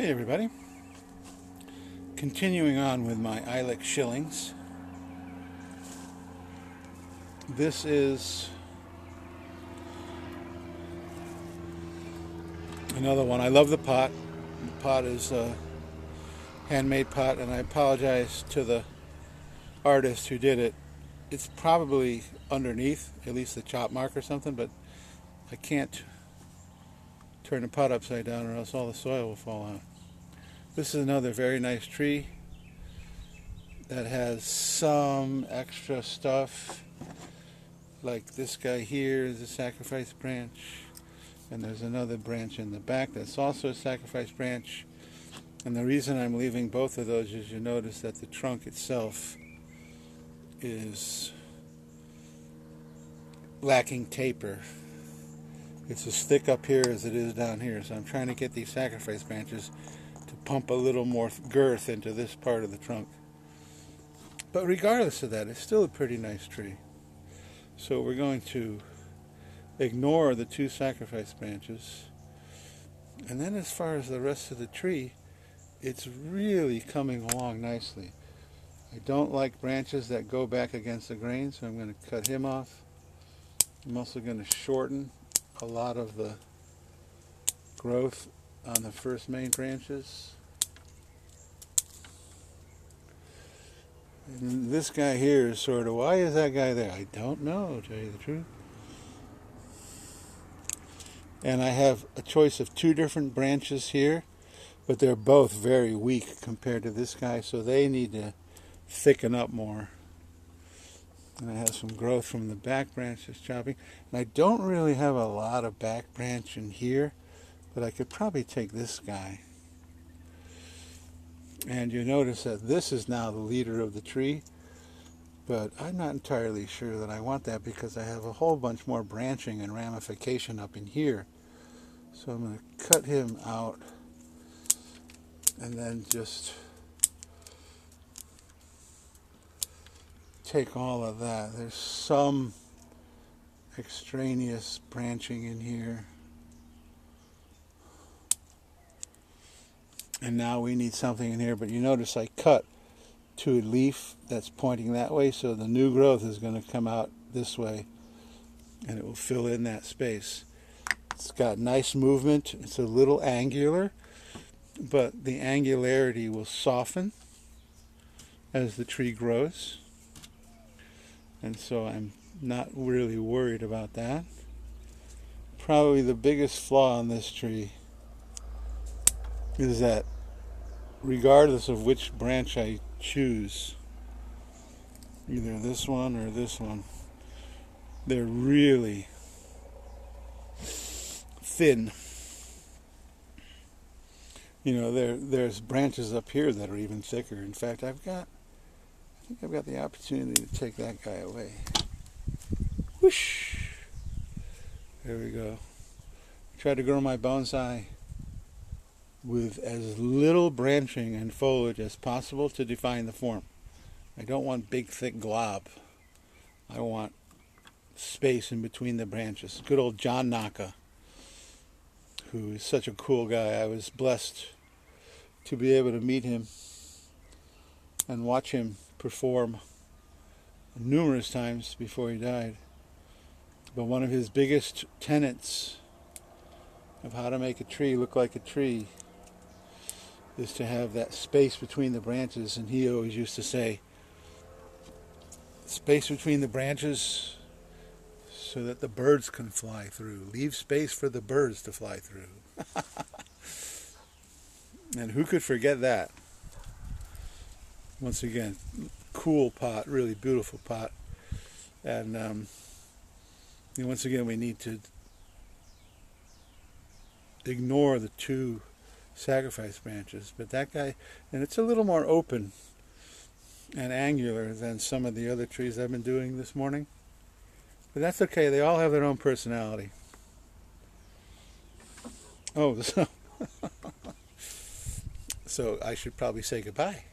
Hey everybody, continuing on with my Ilex Shillings. This is another one. I love the pot. The pot is a handmade pot, and I apologize to the artist who did it. It's probably underneath, at least the chop mark or something, but I can't turn the pot upside down or else all the soil will fall out. This is another very nice tree that has some extra stuff, like this guy here is a sacrifice branch, and there's another branch in the back that's also a sacrifice branch. And the reason I'm leaving both of those is you notice that the trunk itself is lacking taper. It's as thick up here as it is down here, so I'm trying to get these sacrifice branches to pump a little more girth into this part of the trunk. But regardless of that, it's still a pretty nice tree. So we're going to ignore the two sacrifice branches. And then as far as the rest of the tree, it's really coming along nicely. I don't like branches that go back against the grain, so I'm going to cut him off. I'm also going to shorten a lot of the growth on the first main branches. And this guy here is sort of, why is that guy there? I don't know, to tell you the truth. And I have a choice of two different branches here, but they're both very weak compared to this guy, so they need to thicken up more. And I have some growth from the back branches chopping. And I don't really have a lot of back branch in here, but I could probably take this guy. And you notice that this is now the leader of the tree, but I'm not entirely sure that I want that because I have a whole bunch more branching and ramification up in here. So I'm going to cut him out and then just take all of that. There's some extraneous branching in here. And now we need something in here, but you notice I cut to a leaf that's pointing that way, so the new growth is going to come out this way, and it will fill in that space. It's got nice movement. It's a little angular, but the angularity will soften as the tree grows, and so I'm not really worried about that. Probably the biggest flaw in this tree is that regardless of which branch I choose, either this one or this one, they're really thin. You know, there's branches up here that are even thicker. In fact, I think I've got the opportunity to take that guy away. Whoosh! There we go. I tried to grow my bonsai with as little branching and foliage as possible to define the form. I don't want big, thick glob. I want space in between the branches. Good old John Naka, who is such a cool guy. I was blessed to be able to meet him and watch him perform numerous times before he died. But one of his biggest tenets of how to make a tree look like a tree is to have that space between the branches. And he always used to say, space between the branches so that the birds can fly through. Leave space for the birds to fly through. And who could forget that? Once again, cool pot, really beautiful pot. And once again, we need to ignore the two sacrifice branches, but that guy, and it's a little more open and angular than some of the other trees I've been doing this morning, but that's okay. They all have their own personality. Oh, so I should probably say goodbye.